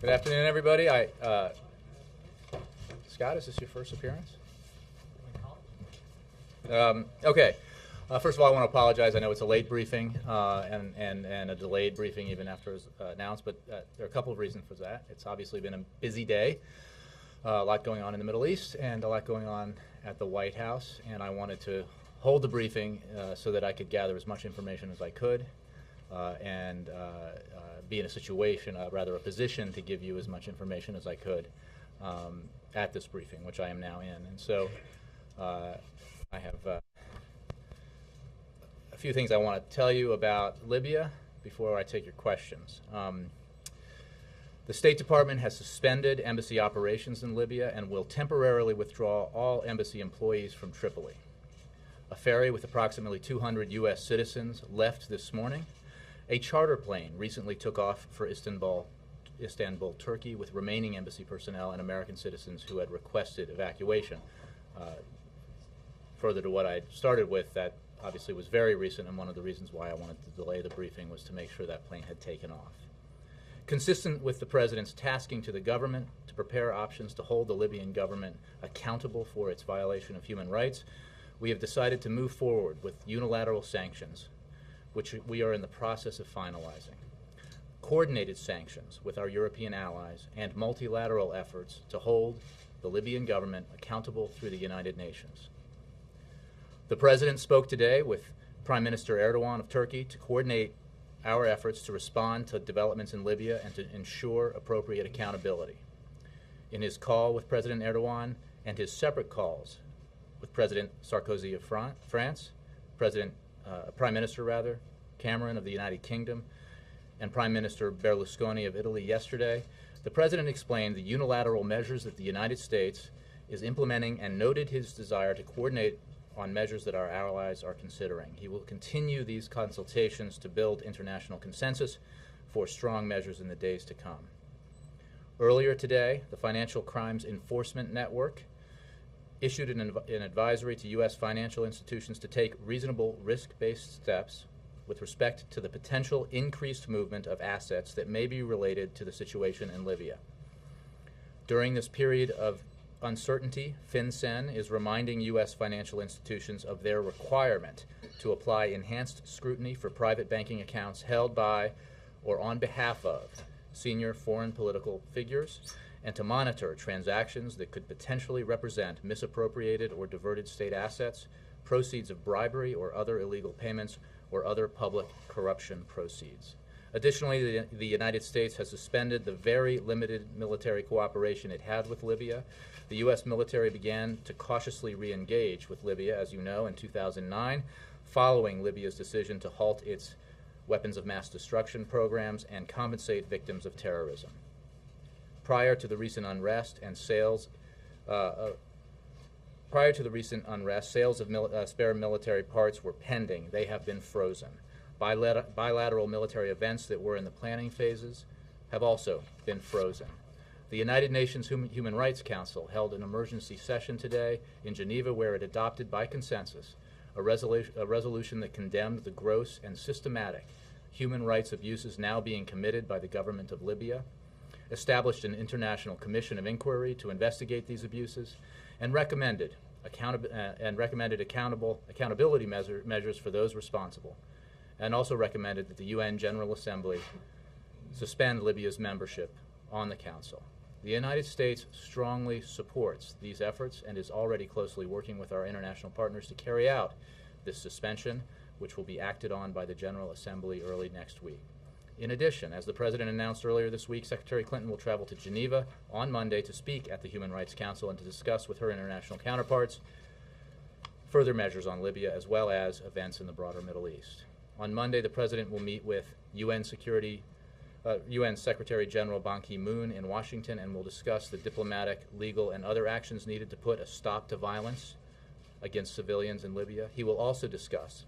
Good afternoon, everybody. Scott, is this your first appearance? Okay. First of all, I want to apologize. I know it's a late briefing and a delayed briefing even after it was announced, but there are a couple of reasons for that. It's obviously been a busy day, a lot going on in the Middle East and a lot going on at the White House, and I wanted to hold the briefing so that I could gather as much information as I could and be in a situation, rather a position, to give you as much information as I could at this briefing, which I am now in. And so I have a few things I want to tell you about Libya before I take your questions. The State Department has suspended embassy operations in Libya and will temporarily withdraw all embassy employees from Tripoli. A ferry with approximately 200 U.S. citizens left this morning. A charter plane recently took off for Istanbul, Turkey, with remaining embassy personnel and American citizens who had requested evacuation. Further to what I started with, that obviously was very recent, and one of the reasons why I wanted to delay the briefing was to make sure that plane had taken off. Consistent with the President's tasking to the government to prepare options to hold the Libyan government accountable for its violation of human rights, we have decided to move forward with unilateral sanctions, which we are in the process of finalizing. Coordinated sanctions with our European allies and multilateral efforts to hold the Libyan government accountable through the United Nations. The President spoke today with Prime Minister Erdogan of Turkey to coordinate our efforts to respond to developments in Libya and to ensure appropriate accountability. In his call with President Erdogan and his separate calls with President Sarkozy of France, Prime Minister Cameron of the United Kingdom, and Prime Minister Berlusconi of Italy yesterday, the President explained the unilateral measures that the United States is implementing and noted his desire to coordinate on measures that our allies are considering. He will continue these consultations to build international consensus for strong measures in the days to come. Earlier today, the Financial Crimes Enforcement Network issued an advisory to U.S. financial institutions to take reasonable risk-based steps with respect to the potential increased movement of assets that may be related to the situation in Libya. During this period of uncertainty, FinCEN is reminding U.S. financial institutions of their requirement to apply enhanced scrutiny for private banking accounts held by or on behalf of senior foreign political figures, and to monitor transactions that could potentially represent misappropriated or diverted state assets, proceeds of bribery or other illegal payments, or other public corruption proceeds. Additionally, the United States has suspended the very limited military cooperation it had with Libya. The U.S. military began to cautiously re-engage with Libya, as you know, in 2009, following Libya's decision to halt its weapons of mass destruction programs and compensate victims of terrorism. Prior to the recent unrest, sales of spare military parts were pending. They have been frozen. Bilateral military events that were in the planning phases have also been frozen. The United Nations Human Rights Council held an emergency session today in Geneva where it adopted by consensus a resolution that condemned the gross and systematic human rights abuses now being committed by the government of Libya, established an international commission of inquiry to investigate these abuses, and recommended accountability measures for those responsible, and also recommended that the UN General Assembly suspend Libya's membership on the Council. The United States strongly supports these efforts and is already closely working with our international partners to carry out this suspension, which will be acted on by the General Assembly early next week. In addition, as the President announced earlier this week, Secretary Clinton will travel to Geneva on Monday to speak at the Human Rights Council and to discuss with her international counterparts further measures on Libya as well as events in the broader Middle East. On Monday, the President will meet with UN Secretary General Ban Ki-moon in Washington and will discuss the diplomatic, legal, and other actions needed to put a stop to violence against civilians in Libya. He will also discuss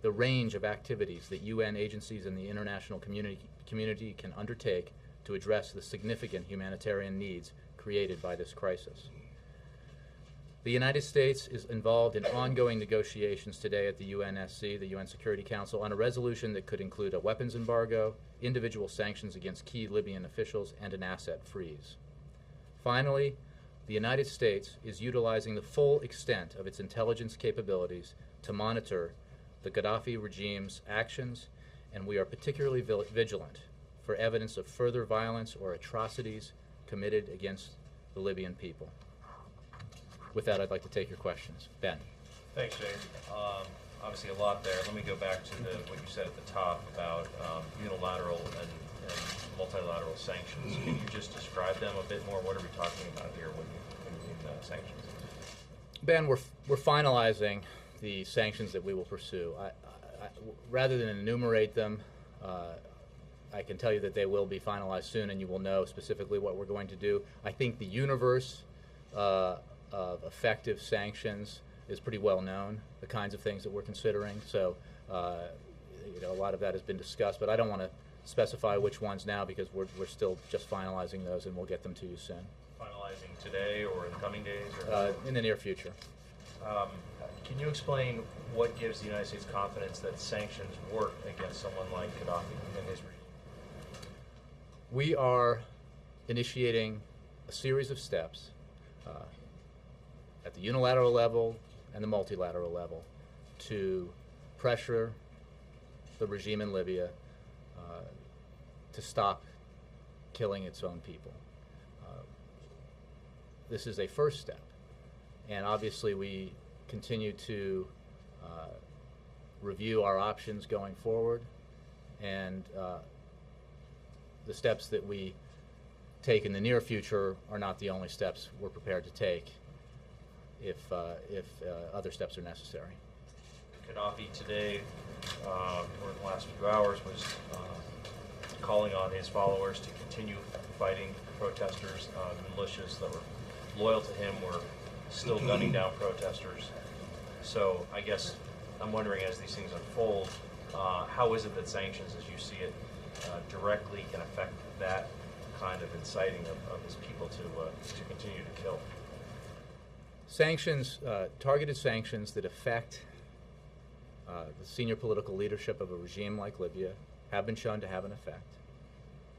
the range of activities that UN agencies and the international community can undertake to address the significant humanitarian needs created by this crisis. The United States is involved in ongoing negotiations today at the UNSC, the UN Security Council, on a resolution that could include a weapons embargo, individual sanctions against key Libyan officials, and an asset freeze. Finally, the United States is utilizing the full extent of its intelligence capabilities to monitor the Gaddafi regime's actions, and we are particularly vigilant for evidence of further violence or atrocities committed against the Libyan people. With that, I'd like to take your questions. Ben. Thanks, Jay. Obviously a lot there. Let me go back to what you said at the top about unilateral and multilateral sanctions. Can you just describe them a bit more? What are we talking about here when you mean sanctions? Ben, we're finalizing the sanctions that we will pursue. Rather than enumerate them, I can tell you that they will be finalized soon, and you will know specifically what we're going to do. I think the universe of effective sanctions is pretty well known, the kinds of things that we're considering. So, a lot of that has been discussed, but I don't want to specify which ones now because we're still just finalizing those, and we'll get them to you soon. Finalizing today or in the coming days? Or in the near future. Can you explain what gives the United States confidence that sanctions work against someone like Gaddafi and his regime? We are initiating a series of steps at the unilateral level and the multilateral level to pressure the regime in Libya to stop killing its own people. This is a first step, and obviously we continue to review our options going forward, and the steps that we take in the near future are not the only steps we're prepared to take if other steps are necessary. Gaddafi today, or in the last few hours, was calling on his followers to continue fighting protesters. Militias that were loyal to him were still gunning down protesters. So I guess I'm wondering, as these things unfold, how is it that sanctions, as you see it, directly can affect that kind of inciting of his people to continue to kill? Sanctions, targeted sanctions that affect the senior political leadership of a regime like Libya have been shown to have an effect.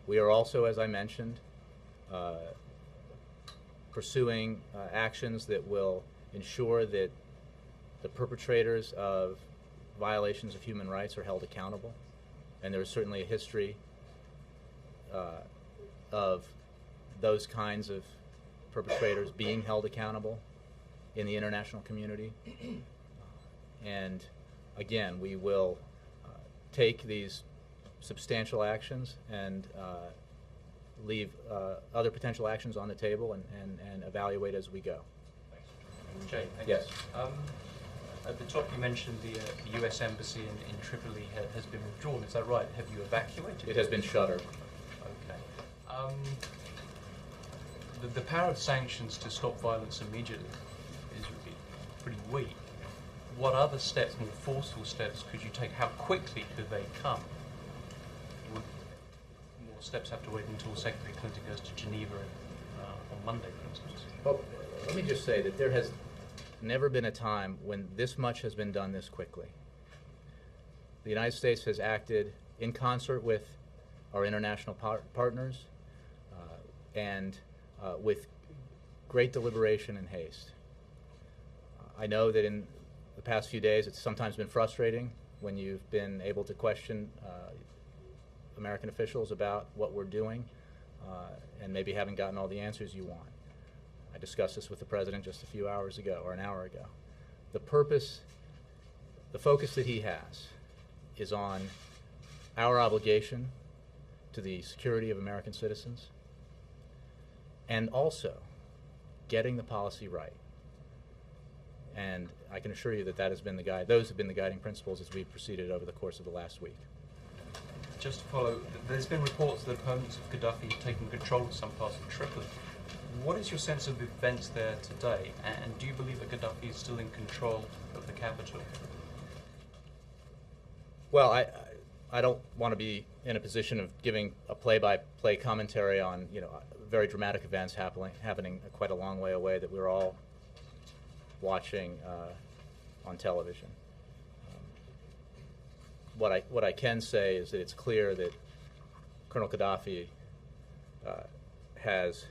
We are also, as I mentioned, pursuing actions that will ensure that the perpetrators of violations of human rights are held accountable. And there is certainly a history of those kinds of perpetrators being held accountable in the international community. And again, we will take these substantial actions and leave other potential actions on the table and evaluate as we go. Thanks. Jay, thanks. Yes. At the top you mentioned the U.S. Embassy in Tripoli has been withdrawn. Is that right? Have you evacuated? It has been shuttered. Okay. The power of sanctions to stop violence immediately is pretty weak. What other steps, more forceful steps, could you take? How quickly could they come? Would more steps have to wait until Secretary Clinton goes to Geneva on Monday, for instance? Well, let me just say that there has never been a time when this much has been done this quickly. The United States has acted in concert with our international partners and with great deliberation and haste. I know that in the past few days it's sometimes been frustrating when you've been able to question American officials about what we're doing and maybe haven't gotten all the answers you want. I discussed this with the President just a few hours ago, or an hour ago. The focus that he has is on our obligation to the security of American citizens and also getting the policy right. And I can assure you that those have been the guiding principles as we've proceeded over the course of the last week. Just to follow, there's been reports that opponents of Gaddafi have taken control of some parts of Tripoli. What is your sense of events there today, and do you believe that Gaddafi is still in control of the capital? Well, I don't want to be in a position of giving a play-by-play commentary on very dramatic events happening quite a long way away that we're all watching on television. What I can say is that it's clear that Colonel Gaddafi has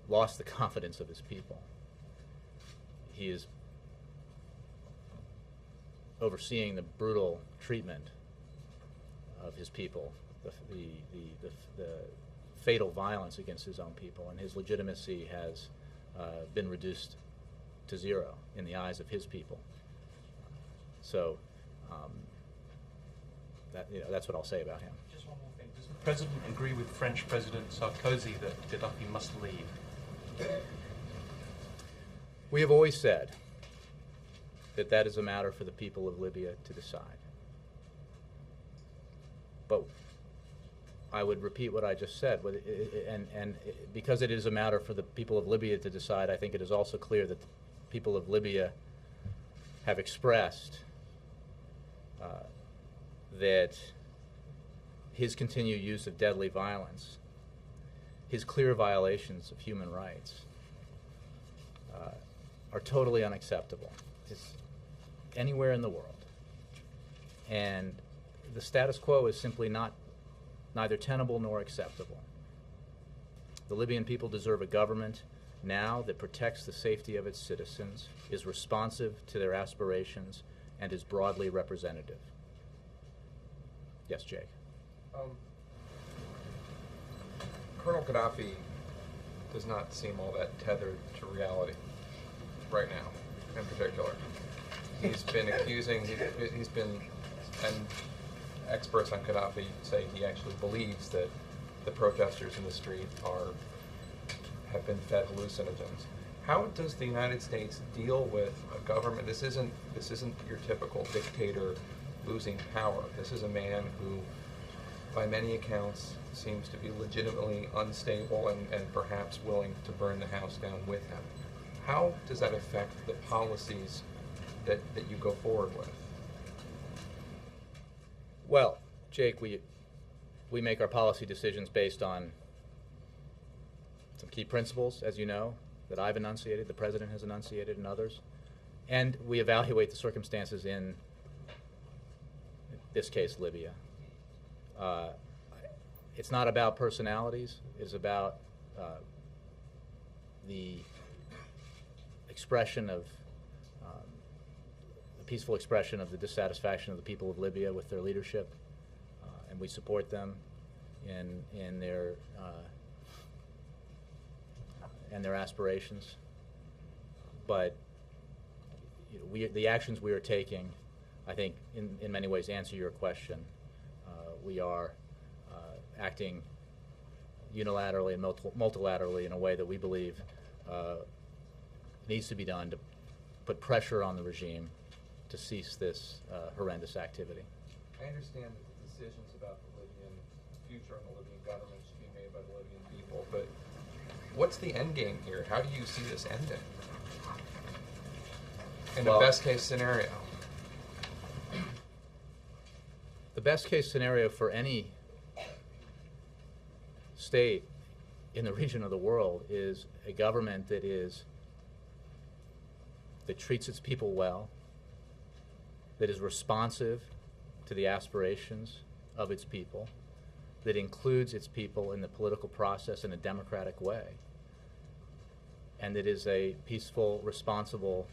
lost the confidence of his people. He is overseeing the brutal treatment of his people, the fatal violence against his own people, and his legitimacy has been reduced to zero in the eyes of his people. So that's what I'll say about him. Just one more thing. Does the President agree with French President Sarkozy that Gaddafi must leave? We have always said that that is a matter for the people of Libya to decide. But I would repeat what I just said, and because it is a matter for the people of Libya to decide, I think it is also clear that the people of Libya have expressed that his continued use of deadly violence, his clear violations of human rights, are totally unacceptable. It's anywhere in the world. And the status quo is simply neither tenable nor acceptable. The Libyan people deserve a government now that protects the safety of its citizens, is responsive to their aspirations, and is broadly representative. Yes, Jake. Colonel Gaddafi does not seem all that tethered to reality right now, in particular. He's been accusing, and experts on Gaddafi say he actually believes that the protesters in the street have been fed hallucinogens. How does the United States deal with a government? This isn't your typical dictator losing power. This is a man who, by many accounts, seems to be legitimately unstable and perhaps willing to burn the house down with him. How does that affect the policies that you go forward with? Well, Jake, we make our policy decisions based on some key principles, as you know, that I've enunciated, the President has enunciated, and others. And we evaluate the circumstances in this case, Libya. It's not about personalities. It's about the expression of the peaceful expression of the dissatisfaction of the people of Libya with their leadership, and we support them in their and their aspirations. But the actions we are taking, I think, in many ways answer your question. We are acting unilaterally and multilaterally in a way that we believe needs to be done to put pressure on the regime to cease this horrendous activity. I understand that the decisions about the Libyan future and the Libyan government should be made by the Libyan people, but what's the end game here? How do you see this ending? In the best case scenario. The best case scenario for any state in the region of the world is a government that treats its people well, that is responsive to the aspirations of its people, that includes its people in the political process in a democratic way, and that is a peaceful, responsible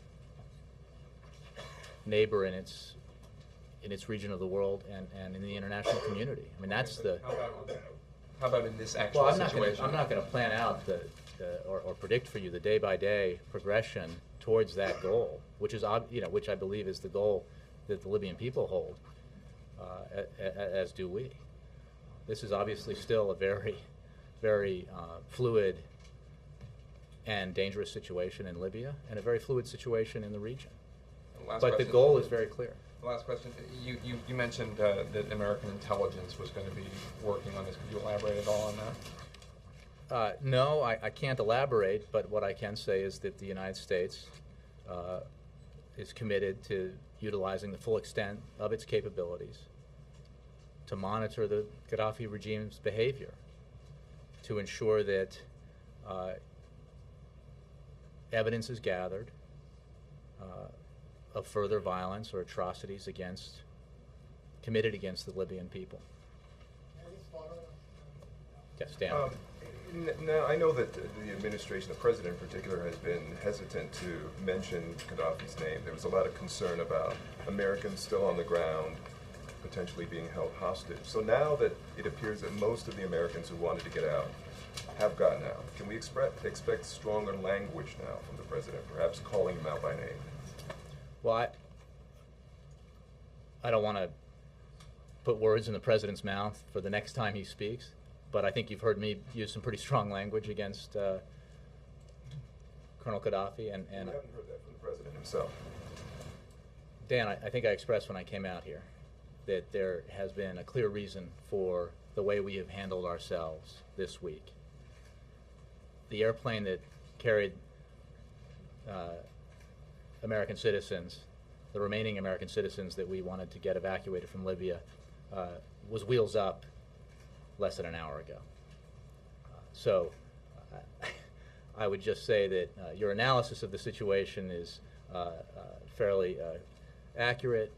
neighbor in its region of the world and in the international community. I mean, that's the. How about in this actual situation? I'm not going to plan out or predict for you the day-by-day progression towards that goal, which I believe is the goal that the Libyan people hold, as do we. This is obviously still a very, very fluid and dangerous situation in Libya, and a very fluid situation in the region. But the goal is very clear. Last question. You mentioned that American intelligence was going to be working on this. Could you elaborate at all on that? No, I can't elaborate, but what I can say is that the United States is committed to utilizing the full extent of its capabilities to monitor the Gaddafi regime's behavior, to ensure that evidence is gathered of further violence or atrocities committed against the Libyan people. Yes, Dan. Now, I know that the administration, the president in particular, has been hesitant to mention Gaddafi's name. There was a lot of concern about Americans still on the ground, potentially being held hostage. So now that it appears that most of the Americans who wanted to get out have gotten out, can we expect stronger language now from the president, perhaps calling him out by name? Well, I don't want to put words in the president's mouth for the next time he speaks, but I think you've heard me use some pretty strong language against Colonel Gaddafi. And we haven't heard that from the president himself. Dan, I think I expressed when I came out here that there has been a clear reason for the way we have handled ourselves this week. The airplane that carried American citizens, the remaining American citizens that we wanted to get evacuated from Libya, was wheels up less than an hour ago. So I would just say that your analysis of the situation is fairly accurate,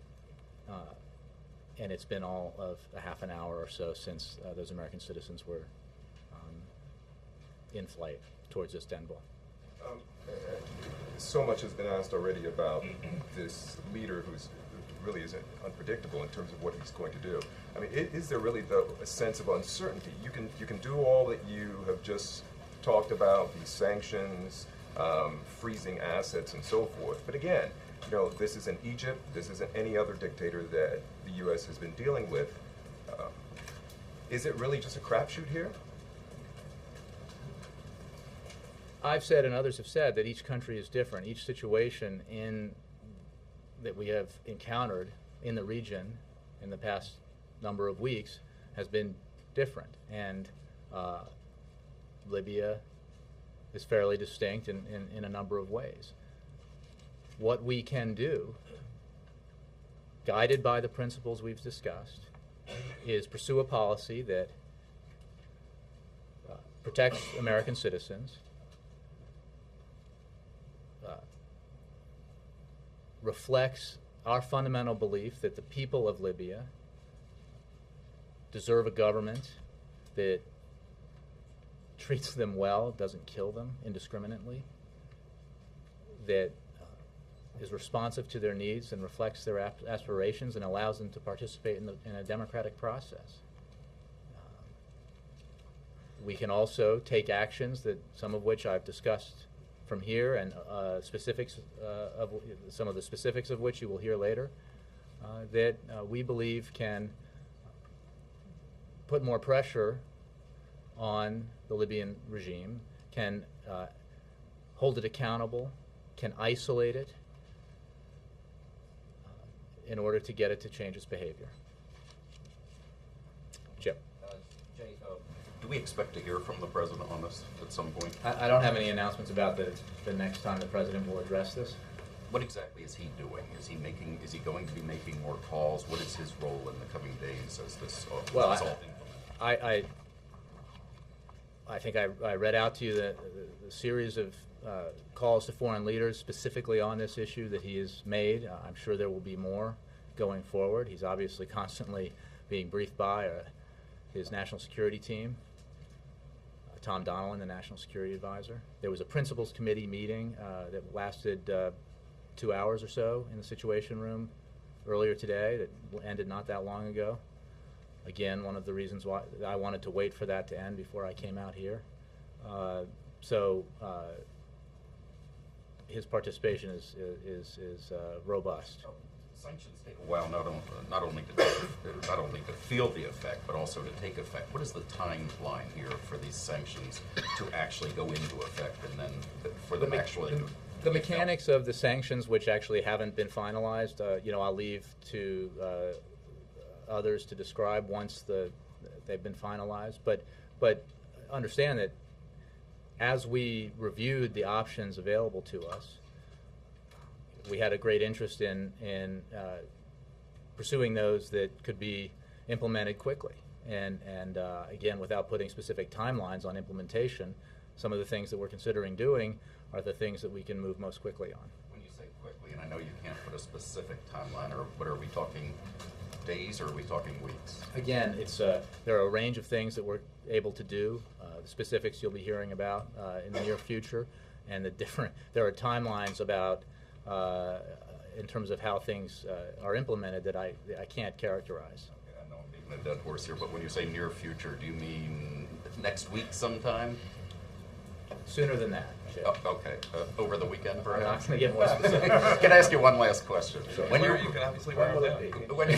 and it's been all of a half an hour or so since those American citizens were in flight towards Istanbul. So much has been asked already about this leader who really is unpredictable in terms of what he's going to do. I mean, is there really a sense of uncertainty? You can do all that you have just talked about, these sanctions, freezing assets, and so forth. But again, you know, this isn't Egypt. This isn't any other dictator that the U.S. has been dealing with. Is it really just a crapshoot here? I've said and others have said that each country is different. Each situation that we have encountered in the region in the past number of weeks has been different. And Libya is fairly distinct in a number of ways. What we can do, guided by the principles we've discussed, is pursue a policy that protects American citizens, reflects our fundamental belief that the people of Libya deserve a government that treats them well, doesn't kill them indiscriminately, that is responsive to their needs and reflects their aspirations and allows them to participate in a democratic process. We can also take actions that some of which I've discussed from here, and specifics of some of the specifics of which you will hear later, that we believe can put more pressure on the Libyan regime, can hold it accountable, can isolate it in order to get it to change its behavior. Jim. Jay, do we expect to hear from the president on this at some point? I don't have any announcements about the next time the president will address this. What exactly is he doing? Is he going to be making more calls? What is his role in the coming days as this Well, is all implemented? I think I read out to you the series of calls to foreign leaders specifically on this issue that he has made. I'm sure there will be more going forward. He's obviously constantly being briefed by his national security team, Tom Donilon, the National Security Advisor. There was a Principals Committee meeting that lasted 2 hours or so in the Situation Room earlier today that ended not that long ago. Again, one of the reasons why I wanted to wait for that to end before I came out here. So his participation is robust. Sanctions take a while not only to feel the effect, but also to take effect. What is the timeline here for these sanctions to actually go into effect, and then for them actually? The mechanics of the sanctions, which actually haven't been finalized, I'll leave to others to describe once they've been finalized. But understand that as we reviewed the options available to us, we had a great interest in pursuing those that could be implemented quickly. And again, without putting specific timelines on implementation, some of the things that we're considering doing are the things that we can move most quickly on. When you say quickly, and I know you can't put a specific timeline, or what are we talking, days or are we talking weeks? Again, it's there are a range of things that we're able to do. The specifics you'll be hearing about in the near future, and there are timelines about in terms of how things are implemented that I can't characterize. Okay, I know I'm beating a dead horse here, but when you say near future, do you mean next week sometime? Sooner than that. Chip. Oh, okay, over the weekend I'm perhaps? not going to get more specific. Can I ask you one last question? When Or you you can obviously wear them down. when you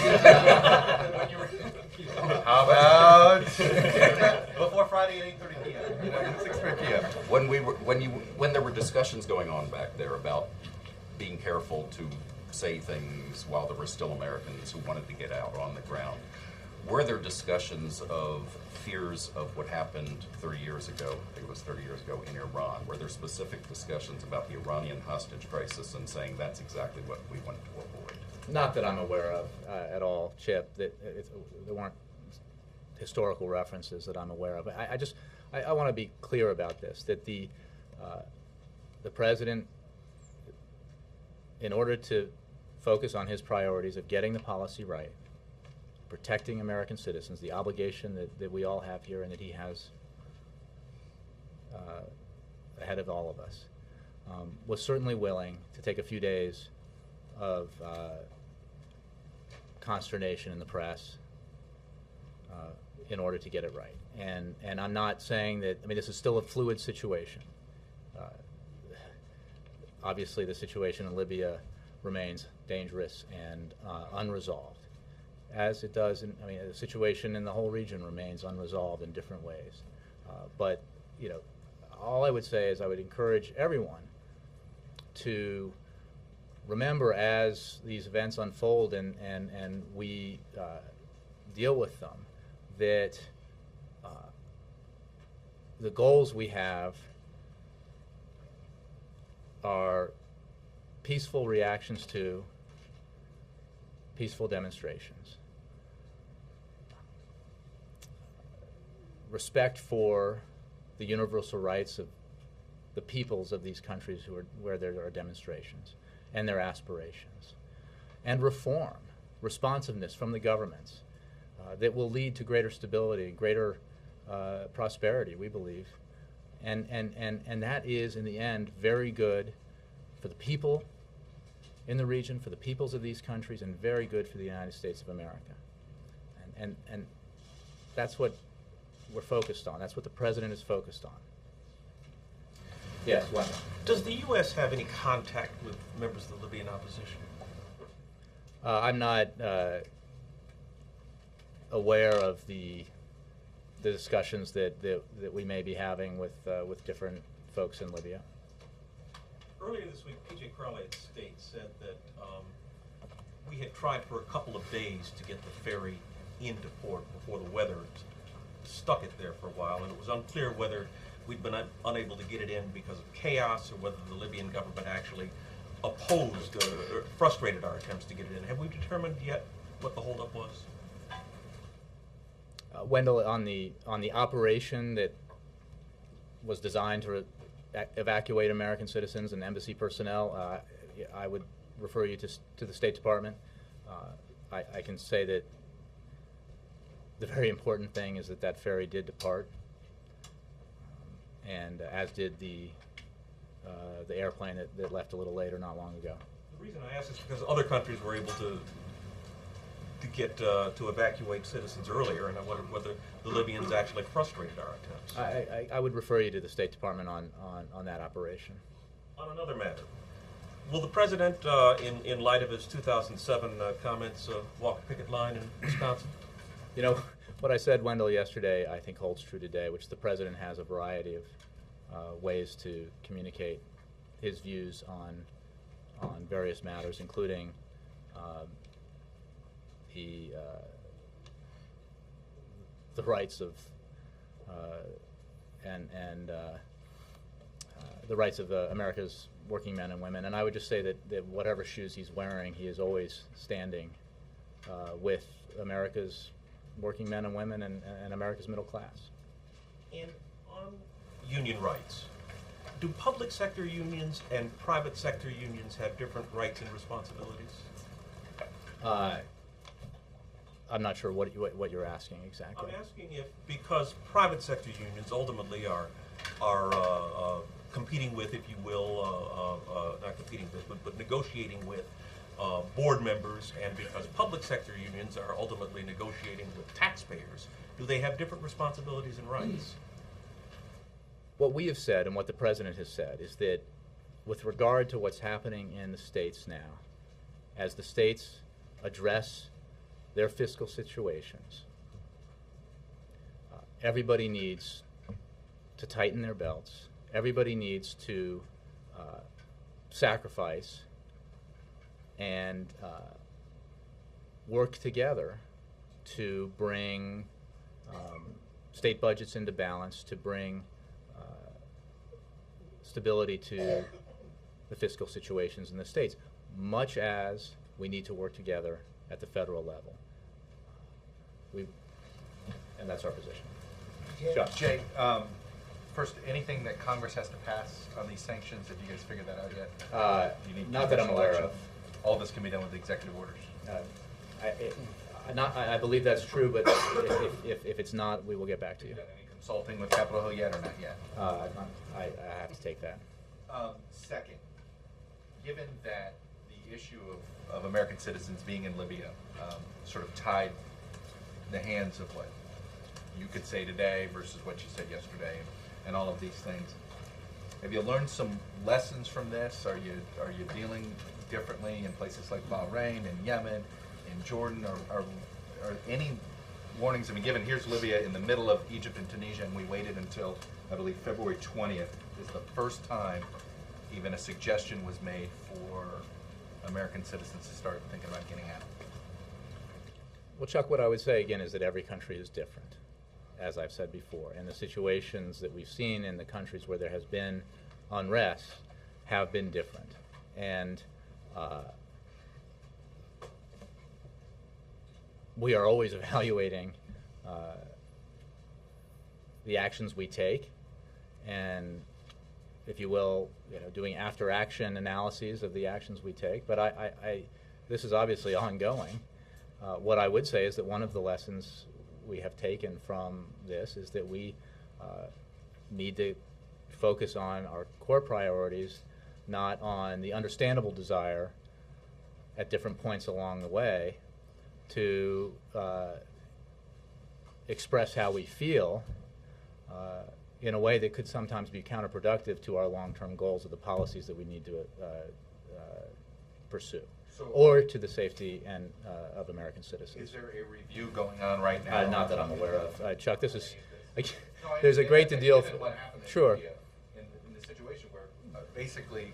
How about Before Friday at 8:30 p.m. 6:30 p.m.? when there were discussions going on back there about being careful to say things while there were still Americans who wanted to get out on the ground, were there discussions of fears of what happened 30 years ago, I think it was 30 years ago, in Iran? Were there specific discussions about the Iranian hostage crisis and saying that's exactly what we want to avoid? Not that I'm aware of at all, Chip. There weren't historical references that I'm aware of. I want to be clear about this, that the president, in order to focus on his priorities of getting the policy right, protecting American citizens, the obligation that we all have here and that he has ahead of all of us, was certainly willing to take a few days of consternation in the press in order to get it right. And I'm not saying that, I mean, this is still a fluid situation. Obviously, the situation in Libya remains dangerous and unresolved, as it does the situation in the whole region remains unresolved in different ways. But, you know, all I would say is I would encourage everyone to remember as these events unfold and we deal with them, that the goals we have are peaceful reactions to peaceful demonstrations, respect for the universal rights of the peoples of these countries where there are demonstrations and their aspirations, and reform, responsiveness from the governments that will lead to greater stability, greater prosperity, we believe. And that is, in the end, very good for the people in the region, for the peoples of these countries, and very good for the United States of America. And that's what we're focused on. That's what the president is focused on. Yes, Wendell. Does the U.S. have any contact with members of the Libyan opposition? I'm not aware of the discussions that we may be having with different folks in Libya. Earlier this week, P.J. Crowley at State said that we had tried for a couple of days to get the ferry into port before the weather stuck it there for a while, and it was unclear whether we'd been unable to get it in because of chaos or whether the Libyan government actually opposed or frustrated our attempts to get it in. Have we determined yet what the holdup was? Wendell, on the operation that was designed to evacuate American citizens and embassy personnel, I would refer you to the State Department. I can say that the very important thing is that ferry did depart, and as did the airplane that left a little later, not long ago. The reason I ask is because other countries were able to get to evacuate citizens earlier, and I wondered whether the Libyans actually frustrated our attempts. I would refer you to the State Department on that operation. On another matter, will the president, in light of his 2007 comments, walk a picket line in Wisconsin? You know, what I said, Wendell, yesterday, I think holds true today, which the president has a variety of ways to communicate his views on various matters, including the rights of the rights of America's working men and women. And I would just say that whatever shoes he's wearing, he is always standing with America's working men and women and America's middle class. And on union rights, do public sector unions and private sector unions have different rights and responsibilities? I'm not sure what you're asking exactly. I'm asking if, because private sector unions ultimately are competing with, if you will, not competing with, but negotiating with board members, and because public sector unions are ultimately negotiating with taxpayers, do they have different responsibilities and rights? What we have said and what the President has said is that with regard to what's happening in the states now, as the states address their fiscal situations, everybody needs to tighten their belts. Everybody needs to sacrifice and work together to bring state budgets into balance, to bring stability to the fiscal situations in the states, much as we need to work together at the federal level. And that's our position. John. Jay, first, anything that Congress has to pass on these sanctions, have you guys figured that out yet? You need Not that I'm aware congressional of. action? All this can be done with executive orders. I believe that's true, but if it's not, we will get back to you. Have you done any consulting with Capitol Hill yet or not yet? I have to take that. Second, given that the issue of American citizens being in Libya sort of tied the hands of what you could say today versus what you said yesterday and all of these things, have you learned some lessons from this? Are you dealing differently in places like Bahrain and Yemen and Jordan? Are any warnings have been given? Here's Libya in the middle of Egypt and Tunisia, and we waited until, I believe, February 20th is the first time even a suggestion was made for American citizens to start thinking about getting out. Well, Chuck, what I would say again is that every country is different, as I've said before, and the situations that we've seen in the countries where there has been unrest have been different. And we are always evaluating the actions we take, and, if you will, doing after-action analyses of the actions we take. But this is obviously ongoing. What I would say is that one of the lessons we have taken from this is that we need to focus on our core priorities, not on the understandable desire at different points along the way to express how we feel in a way that could sometimes be counterproductive to our long-term goals of the policies that we need to pursue, or to the safety and of American citizens. Is there a review going on right now? Not that I'm aware of. Chuck, this is, No, I there's a understand great that, deal. given what happened in Sure. Libya, in the situation where basically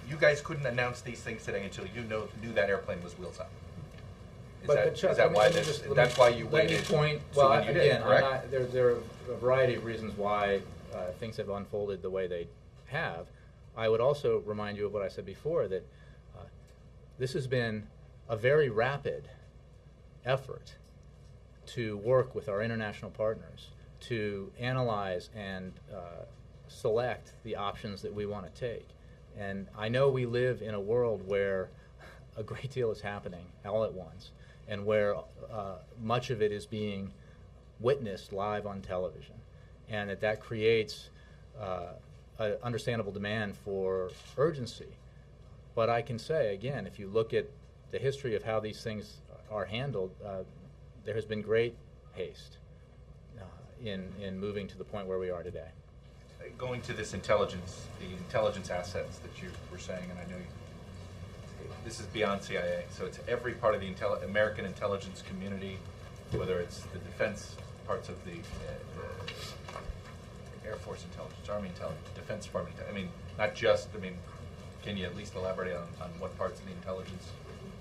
you guys couldn't announce these things today until you knew that airplane was wheels up. Chuck, Is that why let me this? just- That's why you let me waited. point. So Well, when you did, again, correct? there are a variety of reasons why things have unfolded the way they have. I would also remind you of what I said before, that this has been a very rapid effort to work with our international partners to analyze and select the options that we want to take. And I know we live in a world where a great deal is happening all at once, and where much of it is being witnessed live on television, and that creates an understandable demand for urgency. But I can say, again, if you look at the history of how these things are handled, there has been great haste in moving to the point where we are today. Going to this intelligence, the intelligence assets that you were saying, and I know this is beyond CIA, so it's every part of the American intelligence community, whether it's the defense parts of the Air Force intelligence, Army intelligence, Defense Department. I mean, not just. I mean, can you at least elaborate on what parts of the intelligence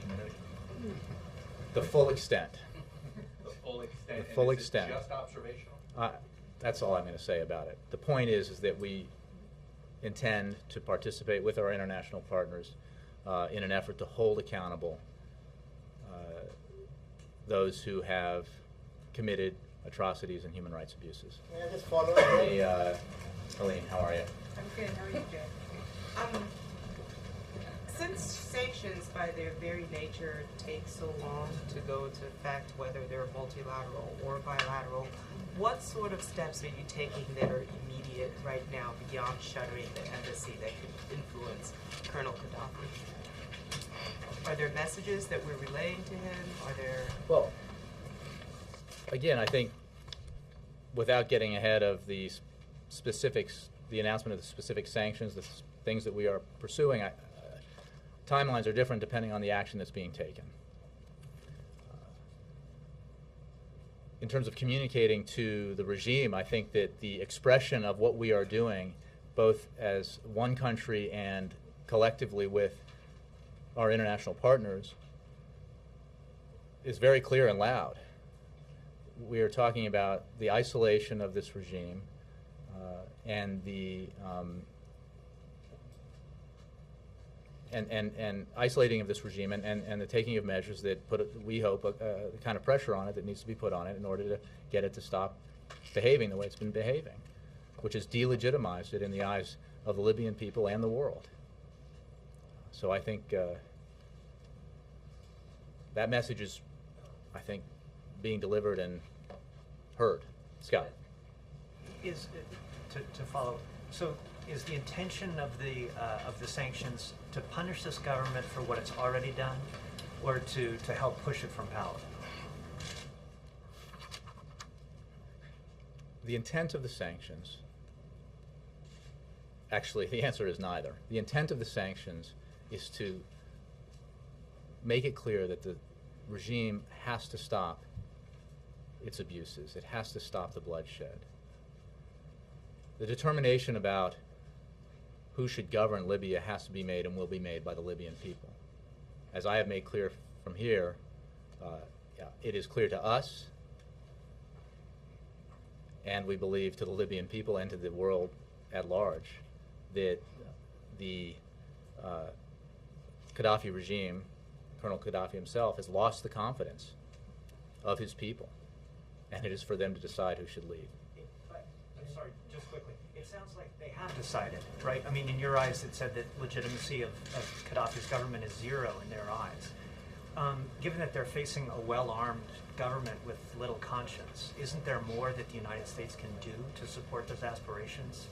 community? The full extent. The full extent. The full And is it extent. just observational? That's all I'm going to say about it. The point is that we intend to participate with our international partners in an effort to hold accountable those who have committed atrocities and human rights abuses. May I just follow Hey, Helene, how are you? I'm good. How are you, Jay? Since sanctions, by their very nature, take so long to go into effect, whether they're multilateral or bilateral, what sort of steps are you taking that are immediate right now beyond shuttering the embassy that could influence Colonel Gaddafi? Are there messages that we're relaying to him? Are there... Well, again, I think without getting ahead of the specifics, the announcement of the specific sanctions, the things that we are pursuing, timelines are different depending on the action that's being taken. In terms of communicating to the regime, I think that the expression of what we are doing, both as one country and collectively with our international partners, is very clear and loud. We are talking about the isolation of this regime and the and isolating of this regime and the taking of measures that put, we hope, the kind of pressure on it that needs to be put on it in order to get it to stop behaving the way it's been behaving, which has delegitimized it in the eyes of the Libyan people and the world. So I think that message is, I think, being delivered and heard. Scott. Is to follow. So, is the intention of the sanctions to punish this government for what it's already done, or to help push it from power? The intent of the sanctions, actually, the answer is neither. The intent of the sanctions is to make it clear that the regime has to stop its abuses. It has to stop the bloodshed. The determination about who should govern Libya has to be made and will be made by the Libyan people. As I have made clear from here, it is clear to us, and we believe to the Libyan people and to the world at large, that the Gaddafi regime, Colonel Gaddafi himself, has lost the confidence of his people, and it is for them to decide who should lead. I'm sorry, just quickly. It sounds like they have decided, right? I mean, in your eyes, it said that legitimacy of Gaddafi's government is zero in their eyes. Given that they're facing a well-armed government with little conscience, isn't there more that the United States can do to support those aspirations?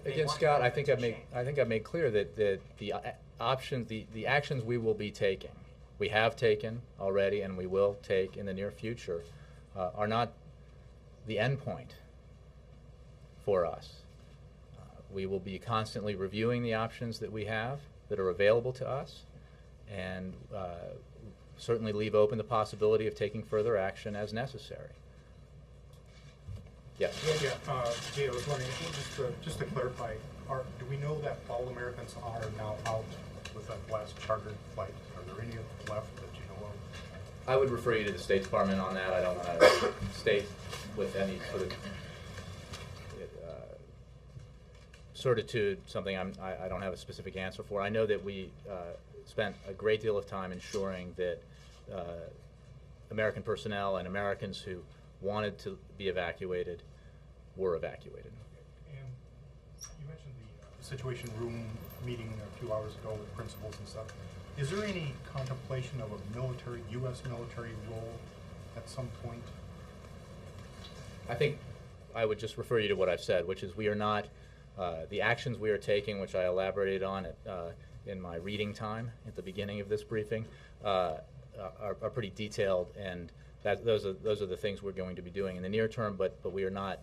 Again, Scott, I think I've made clear that the options, the actions we will be taking, we have taken already, and we will take in the near future, are not the end point for us. We will be constantly reviewing the options that we have that are available to us, and certainly leave open the possibility of taking further action as necessary. Yes. Yeah. Jay, I was wondering, just to clarify, do we know that all Americans are now out with that last chartered flight? Are there any left that you know of? I would refer you to the State Department on that. I don't want to state with any sort of certitude something I don't have a specific answer for. I know that we spent a great deal of time ensuring that American personnel and Americans who wanted to be evacuated were evacuated. And you mentioned the Situation Room meeting a few hours ago with principals and stuff. Is there any contemplation of a U.S. military role at some point? I think I would just refer you to what I've said, which is we are not, the actions we are taking, which I elaborated on in my reading time at the beginning of this briefing, are pretty detailed, and those are the things we're going to be doing in the near term, but we are not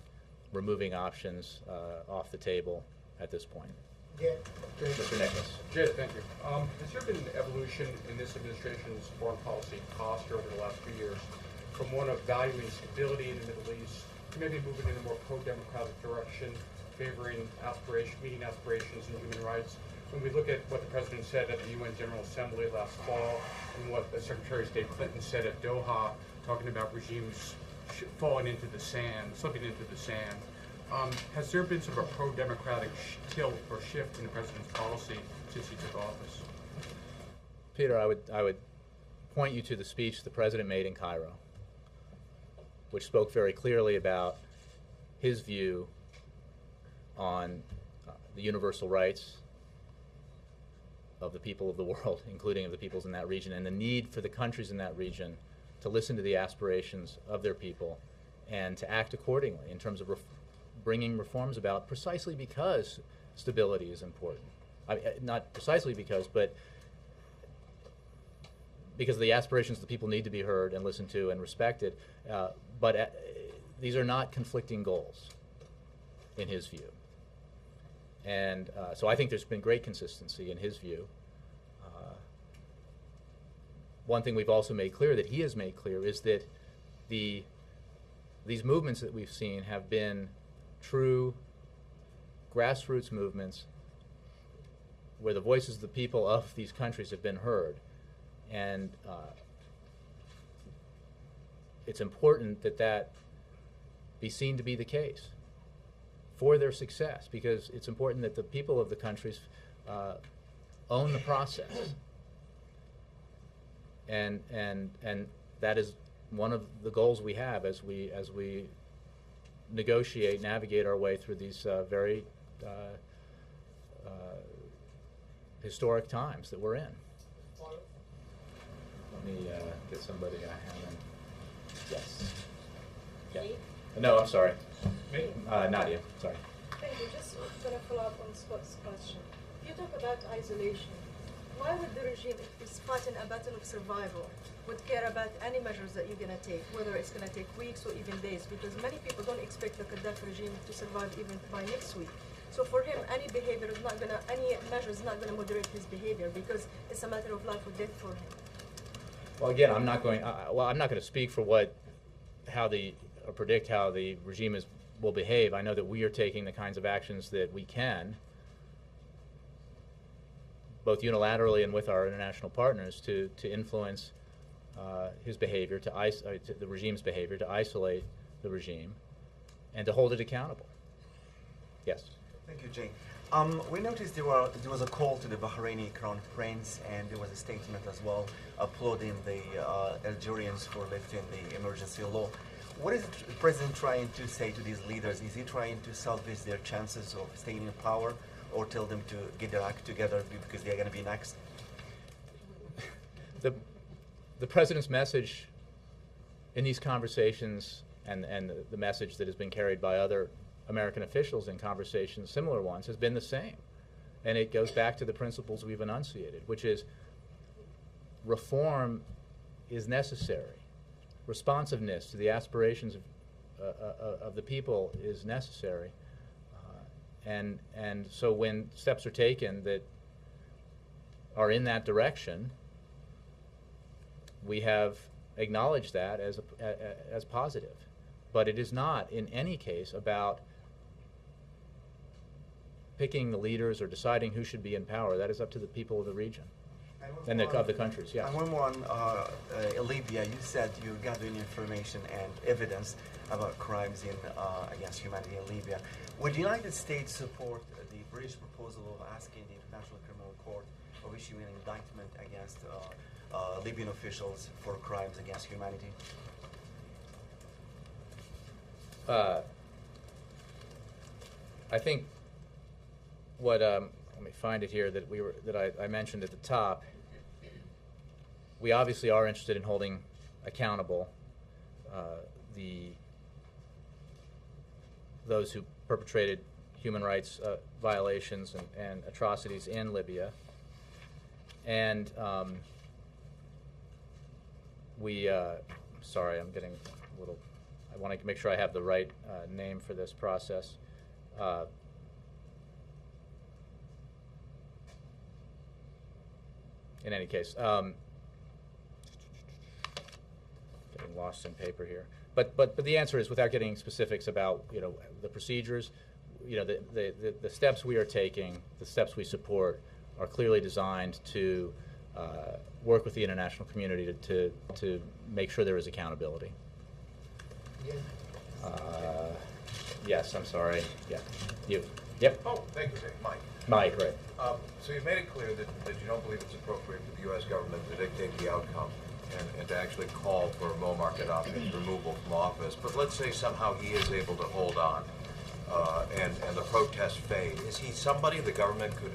removing options off the table at this point. Yeah. Mr. Nicholas. Jay, thank you. Has there been an evolution in this administration's foreign policy posture over the last few years from one of valuing stability in the Middle East to maybe moving in a more pro-democratic direction, favoring meeting aspirations and human rights? When we look at what the President said at the UN General Assembly last fall and what the Secretary of State Clinton said at Doha, talking about regimes falling into the sand, slipping into the sand, has there been sort of a pro-democratic tilt or shift in the President's policy since he took office? Peter, I would point you to the speech the President made in Cairo, which spoke very clearly about his view on the universal rights of the people of the world, including of the peoples in that region, and the need for the countries in that region to listen to the aspirations of their people and to act accordingly in terms of bringing reforms about, precisely because stability is important. Not precisely because, but because the aspirations of the people need to be heard and listened to and respected. These are not conflicting goals, in his view. And so I think there's been great consistency in his view. One thing we've also made clear, that he has made clear, is that these movements that we've seen have been true grassroots movements where the voices of the people of these countries have been heard. And it's important that that be seen to be the case for their success, because it's important that the people of the countries own the process. And that is one of the goals we have as we navigate our way through these very historic times that we're in. Let me get somebody I haven't. Yes. Yeah. No, I'm sorry. Nadia, sorry. Thank you. Just going to follow up on Scott's question. You talk about isolation. Why would the regime, if it's fighting a battle of survival, would care about any measures that you're going to take, whether it's going to take weeks or even days? Because many people don't expect the Gaddafi regime to survive even by next week. So for him, any measure is not going to moderate his behavior, because it's a matter of life or death for him. Well, again, I'm not going to speak for or predict how the regime will behave. I know that we are taking the kinds of actions that we can, both unilaterally and with our international partners, to influence his behavior, the regime's behavior, to isolate the regime, and to hold it accountable. Yes. Thank you, Jay. We noticed there was a call to the Bahraini Crown Prince, and there was a statement as well applauding the Algerians for lifting the emergency law. What is the president trying to say to these leaders? Is he trying to salvage their chances of staying in power, or tell them to get their act together because they're going to be next? The president's message in these conversations, and the message that has been carried by other American officials in conversations, similar ones, has been the same. And it goes back to the principles we've enunciated, which is reform is necessary. Responsiveness to the aspirations of the people is necessary. And so when steps are taken that are in that direction, we have acknowledged that as positive. But it is not, in any case, about picking the leaders or deciding who should be in power. That is up to the people of the region and of the countries. Yes. And one more on Libya. You said you're gathering information and evidence about crimes against humanity in Libya. Would the United States support the British proposal of asking the International Criminal Court of issuing an indictment against Libyan officials for crimes against humanity? I think what let me find it here that I mentioned at the top. We obviously are interested in holding accountable those who perpetrated human rights violations and atrocities in Libya, and sorry, I'm getting a little. I want to make sure I have the right name for this process. In any case, getting lost in paper here. But the answer is, without getting specifics about the procedures, the steps we are taking, the steps we support, are clearly designed to work with the international community to make sure there is accountability. Yes, I'm sorry. Yeah, you. Yep. Oh, thank you, Mike. Mike, right. So you've made it clear that you don't believe it's appropriate for the U.S. government to dictate the outcome and to actually call for Muammar Gaddafi's removal from office. But let's say somehow he is able to hold on and the protests fade. Is he somebody the government could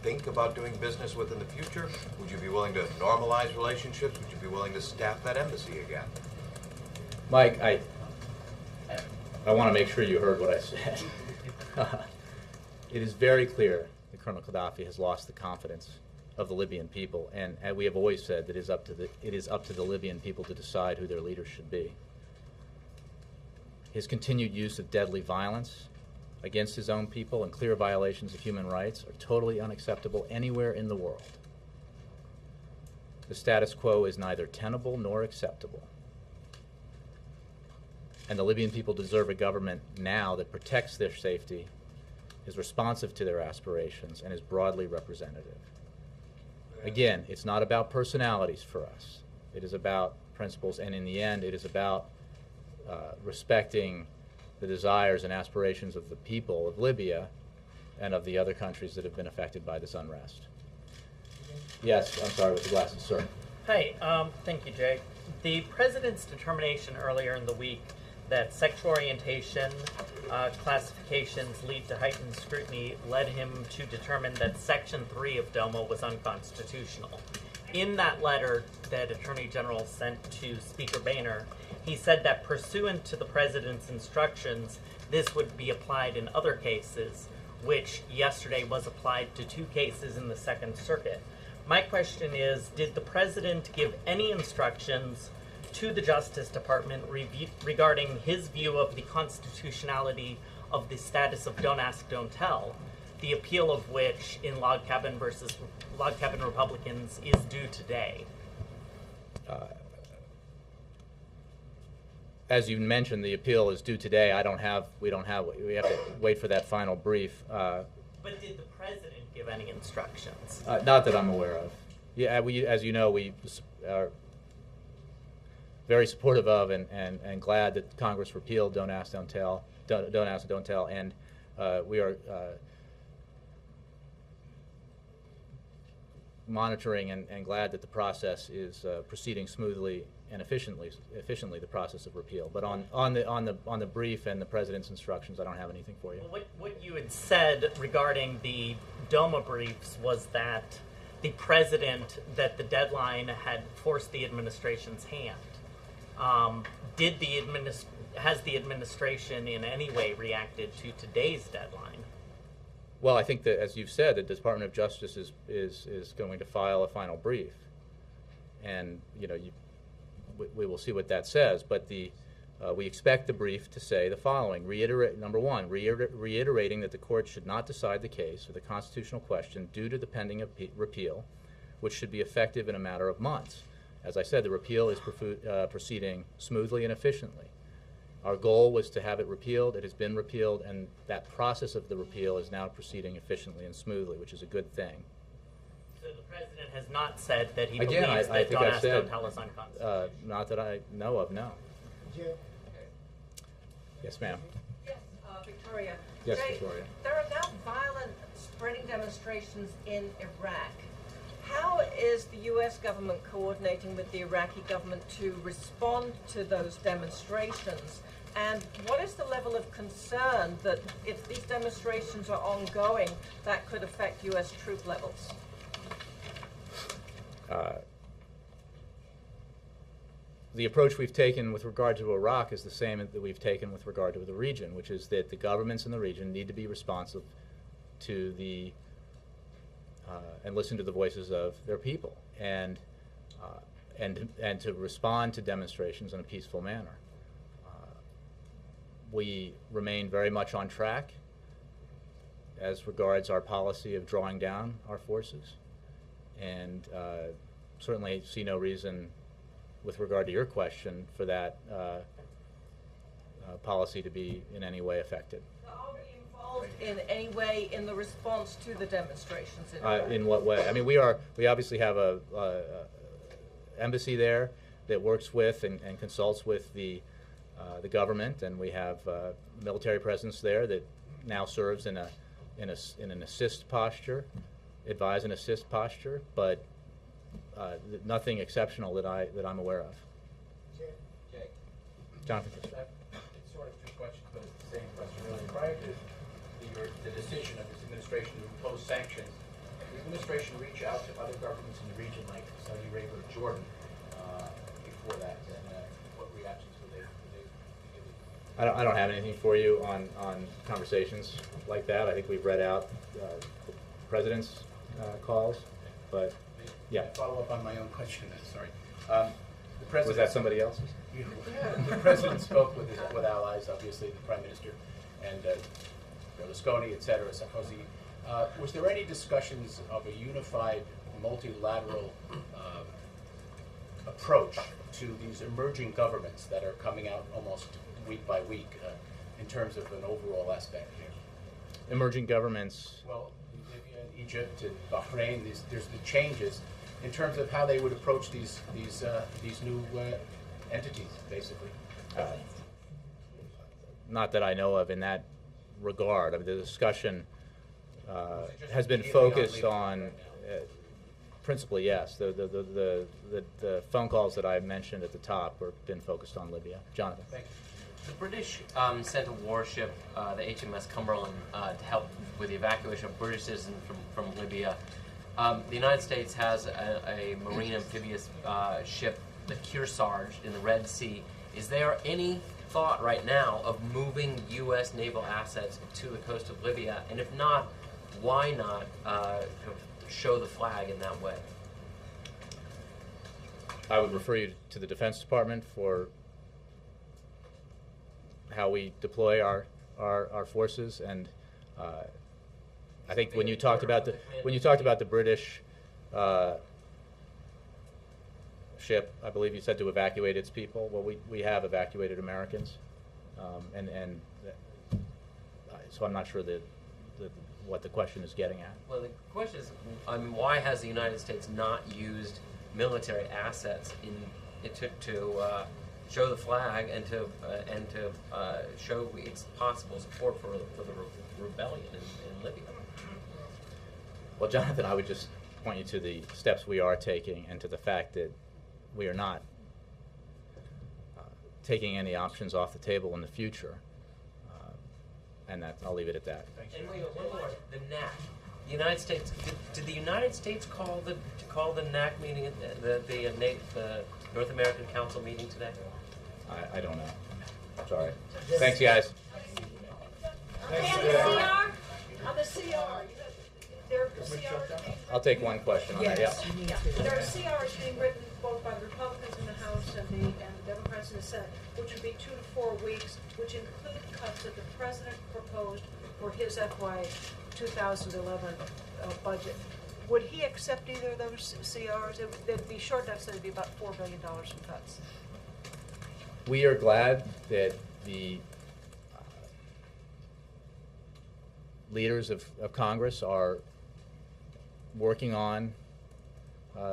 think about doing business with in the future? Would you be willing to normalize relationships? Would you be willing to staff that embassy again? Mike, I want to make sure you heard what I said. It is very clear that Colonel Gaddafi has lost the confidence of the Libyan people, and we have always said that it is up to the Libyan people to decide who their leaders should be. His continued use of deadly violence against his own people and clear violations of human rights are totally unacceptable anywhere in the world. The status quo is neither tenable nor acceptable. And the Libyan people deserve a government now that protects their safety, is responsive to their aspirations, and is broadly representative. Again, it's not about personalities for us. It is about principles, and in the end, it is about respecting the desires and aspirations of the people of Libya and of the other countries that have been affected by this unrest. Yes, I'm sorry, with the glasses, sir. Hi, thank you, Jay. The President's determination earlier in the week that sexual orientation classifications lead to heightened scrutiny led him to determine that Section 3 of DOMA was unconstitutional. In that letter that Attorney General sent to Speaker Boehner, he said that pursuant to the President's instructions, this would be applied in other cases, which yesterday was applied to 2 cases in the Second Circuit. My question is, did the President give any instructions to the Justice Department regarding his view of the constitutionality of the status of Don't Ask, Don't Tell, the appeal of which in Log Cabin Republicans is due today? As you mentioned, the appeal is due today. We have to wait for that final brief. But did the President give any instructions? Not that I'm aware of. Yeah, as you know, we are very supportive of and glad that Congress repealed Don't Ask, Don't Tell, Don't Ask, Don't Tell, and we are monitoring and glad that the process is proceeding smoothly and efficiently the process of repeal. But on the brief and the President's instructions, I don't have anything for you. Well, what you had said regarding the DOMA briefs was that the deadline had forced the administration's hand. Has the administration in any way reacted to today's deadline? Well, I think that, as you've said, the Department of Justice is going to file a final brief, and we will see what that says. But we expect the brief to say the following: number one, reiterating that the court should not decide the case or the constitutional question due to the pending repeal, which should be effective in a matter of months. As I said, the repeal is proceeding smoothly and efficiently. Our goal was to have it repealed. It has been repealed, and that process of the repeal is now proceeding efficiently and smoothly, which is a good thing. So the President has not said that he Again, believes I that think Don't I've Ask, said, Don't Tell is unconstitutional. not that I know of, no. Yes, ma'am. Yes, Victoria. Yes, Jay, Victoria. there are now violent spreading demonstrations in Iraq. How is the U.S. government coordinating with the Iraqi government to respond to those demonstrations? And what is the level of concern that if these demonstrations are ongoing, that could affect U.S. troop levels? The approach we've taken with regard to Iraq is the same that we've taken with regard to the region, which is that the governments in the region need to be responsive to and listen to the voices of their people, and to respond to demonstrations in a peaceful manner. We remain very much on track as regards our policy of drawing down our forces, and certainly see no reason with regard to your question for that policy to be in any way affected. Are we involved in any way in the response to the demonstrations in Iraq? In what way? I mean, we obviously have a embassy there that works with and consults with the government, and we have military presence there that now serves in an assist posture, advise and assist posture, but nothing exceptional that I'm aware of. Jay. Jonathan. It's sort of 2 questions, but it's the same question really. Prior to the decision of this administration to impose sanctions, the administration reach out to other governments in the region like Saudi Arabia or Jordan before that? And what reactions would they be giving? I don't have anything for you on conversations like that. I think we've read out the president's calls, but yeah. Follow up on my own question. Sorry. The president, was that somebody else's? The president spoke with allies, obviously the prime minister and Berlusconi, et cetera, Sarkozy. Was there any discussions of a unified multilateral approach to these emerging governments that are coming out almost week by week in terms of an overall aspect here? Emerging governments. Well, Libya and Egypt and Bahrain, there's the changes in terms of how they would approach these new entities, basically. Not that I know of in that regard. I mean, the discussion has been focused on, principally, yes. The phone calls that I mentioned at the top have been focused on Libya. Jonathan. Thank you. The British sent a warship, the HMS Cumberland, to help with the evacuation of British citizens from Libya. The United States has a marine amphibious ship, the Kearsarge, in the Red Sea. Is there any thought right now of moving U.S. naval assets to the coast of Libya? And if not, why not show the flag in that way? I would refer you to the Defense Department for how we deploy our forces, and I think when you talked about the British ship, I believe you said to evacuate its people. Well, we have evacuated Americans, and so I'm not sure what the question is getting at. Well, the question is, why has the United States not used military assets to show the flag and to show its possible support for the rebellion in Libya? Well, Jonathan, I would just point you to the steps we are taking and to the fact that we are not taking any options off the table in the future. And I'll leave it at that. And wait, one more. The NAC. The United States. Did the United States call the NAC meeting, the North American Council meeting today? I don't know. Sorry. Thanks, guys. On the CR, there are CRs. I'll take one question on that. Yes. Yeah. There are CRs being written both by the Republicans in the House and the Democrats in the Senate, which would be 2 to 4 weeks, which include cuts that the President proposed for his FY 2011 budget. Would he accept either of those CRs? They'd be short enough, so it'd be about $4 billion in cuts. We are glad that the leaders of Congress are working on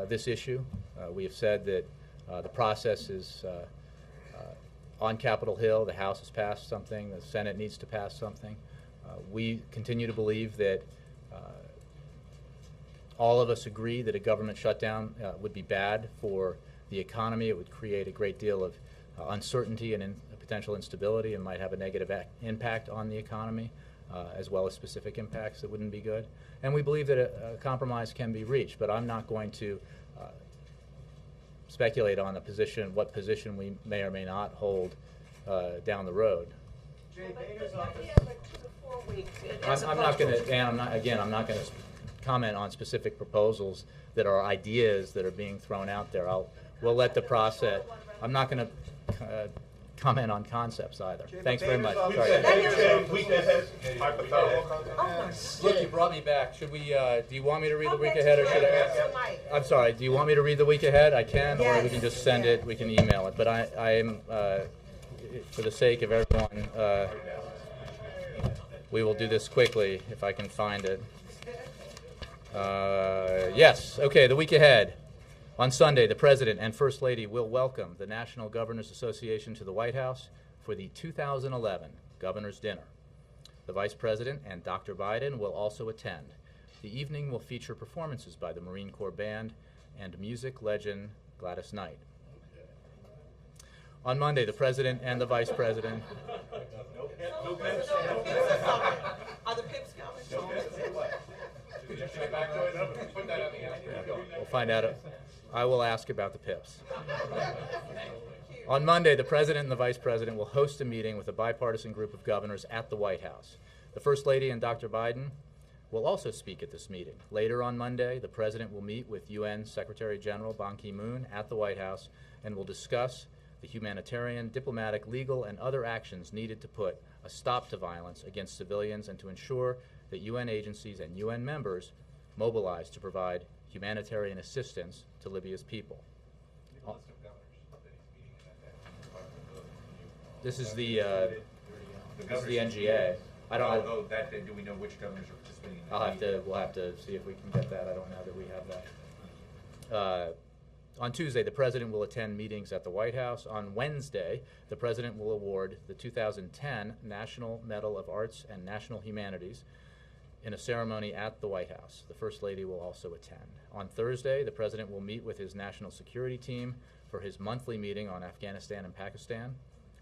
this issue. We have said that the process is on Capitol Hill. The House has passed something. The Senate needs to pass something. We continue to believe that all of us agree that a government shutdown would be bad for the economy. It would create a great deal of uncertainty and potential instability, and might have a negative impact on the economy, as well as specific impacts that wouldn't be good. And we believe that a compromise can be reached, but I'm not going to speculate on what position we may or may not hold down the road. I'm not going to, and I'm not going to comment on specific proposals that are ideas that are being thrown out there. We'll let the process. I'm not going to comment on concepts either. Thanks very much. Look, you brought me back. Should we? Do you want me to read the week ahead, or should I? I'm sorry. Do you want me to read the week ahead? I can, or we can just send it. We can email it. But I am, for the sake of everyone, we will do this quickly if I can find it. Yes. Okay. The week ahead. On Sunday, the President and First Lady will welcome the National Governors Association to the White House for the 2011 Governor's Dinner. The Vice President and Dr. Biden will also attend. The evening will feature performances by the Marine Corps Band and music legend Gladys Knight. On Monday, the President and the Vice President... Are the pips coming? find out. I will ask about the PIPs. On Monday, the President and the Vice President will host a meeting with a bipartisan group of governors at the White House. The First Lady and Dr. Biden will also speak at this meeting. Later on Monday, the President will meet with UN Secretary General Ban Ki-moon at the White House and will discuss the humanitarian, diplomatic, legal, and other actions needed to put a stop to violence against civilians and to ensure that UN agencies and UN members mobilize to provide humanitarian assistance to Libya's people. This is the NGA. I don't. Although that day, do we know which governors are participating in that? We'll have to see if we can get that. I don't know that we have that. On Tuesday, the President will attend meetings at the White House. On Wednesday, the President will award the 2010 National Medal of Arts and National Humanities in a ceremony at the White House. The First Lady will also attend. On Thursday, the President will meet with his national security team for his monthly meeting on Afghanistan and Pakistan.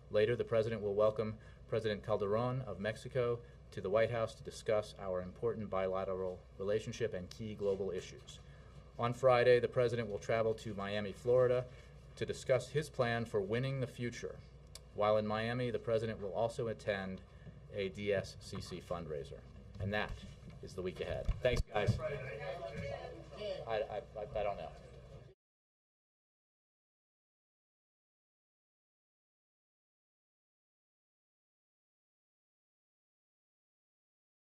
Later, the President will welcome President Calderon of Mexico to the White House to discuss our important bilateral relationship and key global issues. On Friday, the President will travel to Miami, Florida to discuss his plan for winning the future. While in Miami, the President will also attend a DSCC fundraiser. And that is the week ahead. Thanks, guys. I don't know.